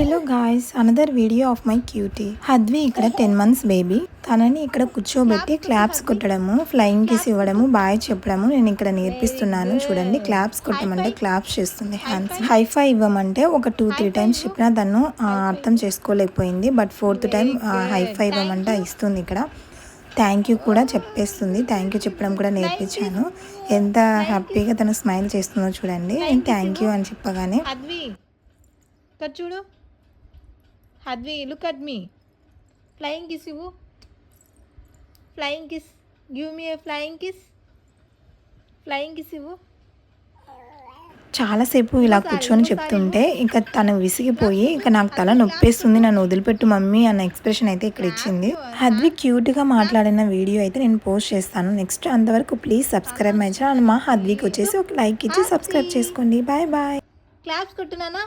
Hello guys, another video of my cutie. Hadvi ఇక్కడ 10 months baby. తనని ఇక్కడ కూర్చోబెట్టి క్లాప్స్ కొట్టడము, ఫ్లయింగ్ కిస్ ఇవ్వడము, బాయ్ చెప్పడము నేను ఇక్కడ నేర్పిస్తున్నాను. చూడండి, క్లాప్స్ కొట్టమంటే క్లాప్స్ చేస్తుంది, హ్యాండ్స్. హైఫై ఇవ్వమంటే ఒక 2-3 times చెప్పినా తను అర్థం చేసుకోలేకపోయింది. బట్ 4th time హైఫై ఇవ్వమంటే ఇస్తుంది. ఇక్కడ థ్యాంక్ యూ కూడా చెప్పేస్తుంది. థ్యాంక్ యూ చెప్పడం కూడా నేర్పించాను. ఎంత హ్యాపీగా తను స్మైల్ చేస్తుందో చూడండి. నేను థ్యాంక్ యూ అని చెప్పగానే. చూడు Hadvi, look at me. Flying kiss ఇవ్వు. Flying kiss, give me a flying kiss. Flying kiss ఇవ్వు. చాలాసేపు ఇలా కూర్చొని చెప్తుంటే ఇక తను విసిగిపోయి ఇక నాకు తల నొప్పేస్తుంది, నన్ను వదిలిపెట్టు మమ్మీ అన్న ఎక్స్ప్రెషన్ అయితే ఇక్కడ ఇచ్చింది. హద్వి క్యూట్గా మాట్లాడిన వీడియో అయితే నేను పోస్ట్ చేస్తాను నెక్స్ట్. అంతవరకు ప్లీజ్ సబ్స్క్రైబ్ మై ఛానల్. మా హద్వికి వచ్చేసి ఒక లైక్ ఇచ్చి సబ్స్క్రైబ్ చేసుకోండి. Bye bye. క్లాప్స్ కొట్టునానా.